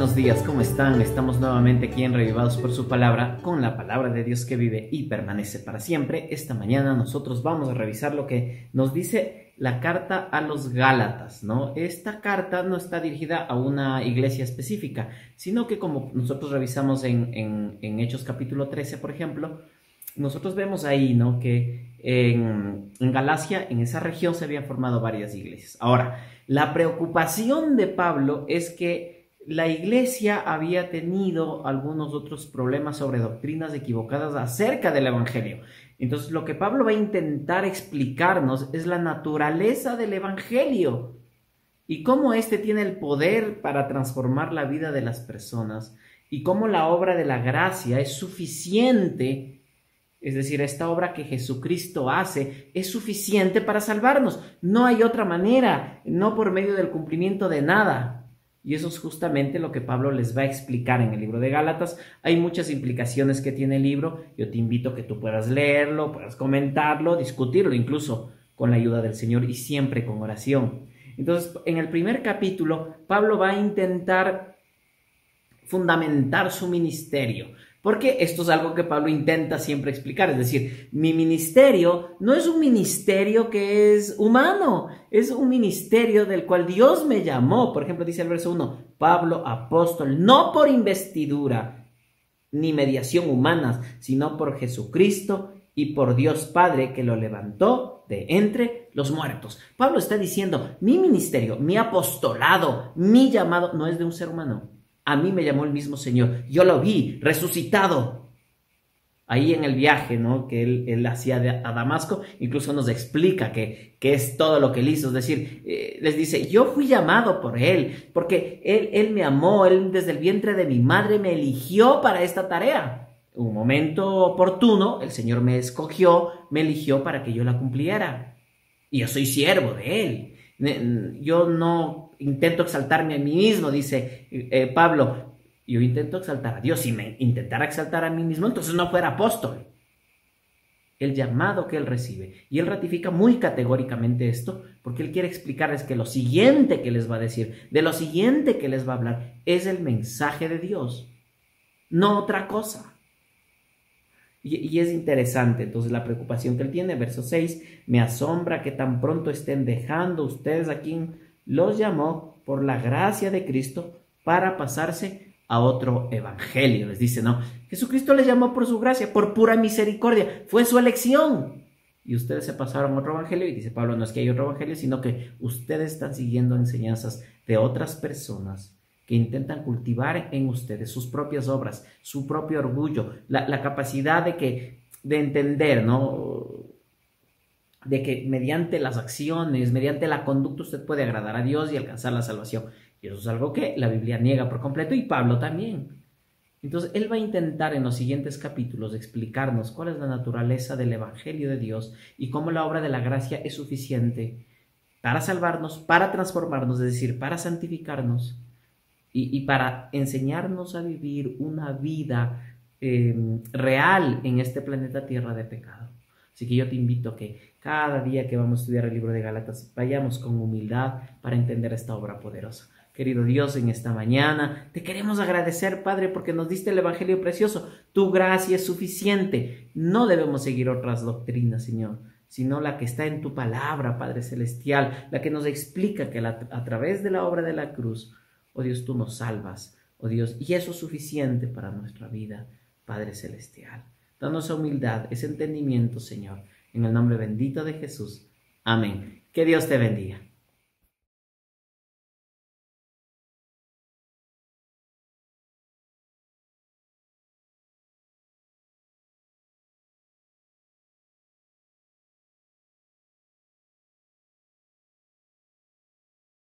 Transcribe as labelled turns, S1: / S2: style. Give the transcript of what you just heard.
S1: buenos días, ¿cómo están? Estamos nuevamente aquí en Revivados por su palabra, con la palabra de Dios que vive y permanece para siempre. Esta mañana nosotros vamos a revisar lo que nos dice la carta a los Gálatas, ¿no? Esta carta no está dirigida a una iglesia específica, sino que como nosotros revisamos en Hechos capítulo 13, por ejemplo, nosotros vemos ahí, ¿no? Que en Galacia, en esa región, se habían formado varias iglesias. Ahora, la preocupación de Pablo es que la iglesia había tenido algunos otros problemas sobre doctrinas equivocadas acerca del evangelio. Entonces, lo que Pablo va a intentar explicarnos es la naturaleza del evangelio y cómo éste tiene el poder para transformar la vida de las personas y cómo la obra de la gracia es suficiente. Es decir, esta obra que Jesucristo hace es suficiente para salvarnos. No hay otra manera, no por medio del cumplimiento de nada. Y eso es justamente lo que Pablo les va a explicar en el libro de Gálatas. Hay muchas implicaciones que tiene el libro. Yo te invito a que tú puedas leerlo, puedas comentarlo, discutirlo, incluso con la ayuda del Señor y siempre con oración. Entonces, en el primer capítulo, Pablo va a intentar fundamentar su ministerio. Porque esto es algo que Pablo intenta siempre explicar, es decir, mi ministerio no es un ministerio que es humano, es un ministerio del cual Dios me llamó. Por ejemplo, dice el verso 1, Pablo, apóstol, no por investidura ni mediación humanas, sino por Jesucristo y por Dios Padre que lo levantó de entre los muertos. Pablo está diciendo, mi ministerio, mi apostolado, mi llamado no es de un ser humano. A mí me llamó el mismo Señor. Yo lo vi resucitado. Ahí en el viaje, ¿no? Que él hacía a Damasco, incluso nos explica que es todo lo que él hizo. Es decir, les dice, yo fui llamado por él, porque él me amó, él desde el vientre de mi madre me eligió para esta tarea. En un momento oportuno, el Señor me escogió, me eligió para que yo la cumpliera. Y yo soy siervo de él. Yo no intento exaltarme a mí mismo, dice Pablo. Yo intento exaltar a Dios. Si me intentara exaltar a mí mismo, entonces no fuera apóstol. El llamado que él recibe. Y él ratifica muy categóricamente esto, porque él quiere explicarles que lo siguiente que les va a decir, de lo siguiente que les va a hablar, es el mensaje de Dios, no otra cosa. Y es interesante, entonces, la preocupación que él tiene. Verso 6, me asombra que tan pronto estén dejando ustedes a quien los llamó por la gracia de Cristo para pasarse a otro evangelio. Les dice, no, Jesucristo les llamó por su gracia, por pura misericordia, fue su elección. Y ustedes se pasaron a otro evangelio, y dice Pablo, no es que hay otro evangelio, sino que ustedes están siguiendo enseñanzas de otras personas que intentan cultivar en ustedes sus propias obras, su propio orgullo, la capacidad de entender, ¿no? De que mediante las acciones, mediante la conducta, usted puede agradar a Dios y alcanzar la salvación. Y eso es algo que la Biblia niega por completo, y Pablo también. Entonces, él va a intentar en los siguientes capítulos explicarnos cuál es la naturaleza del Evangelio de Dios y cómo la obra de la gracia es suficiente para salvarnos, para transformarnos, es decir, para santificarnos, y para enseñarnos a vivir una vida real en este planeta Tierra de pecado. Así que yo te invito a que cada día que vamos a estudiar el libro de Gálatas vayamos con humildad para entender esta obra poderosa. Querido Dios, en esta mañana te queremos agradecer, Padre, porque nos diste el Evangelio precioso. Tu gracia es suficiente. No debemos seguir otras doctrinas, Señor, sino la que está en tu palabra, Padre Celestial, la que nos explica que a través de la obra de la cruz, oh Dios, tú nos salvas, oh Dios, y eso es suficiente para nuestra vida, Padre Celestial. Danos esa humildad, ese entendimiento, Señor, en el nombre bendito de Jesús. Amén. Que Dios te bendiga.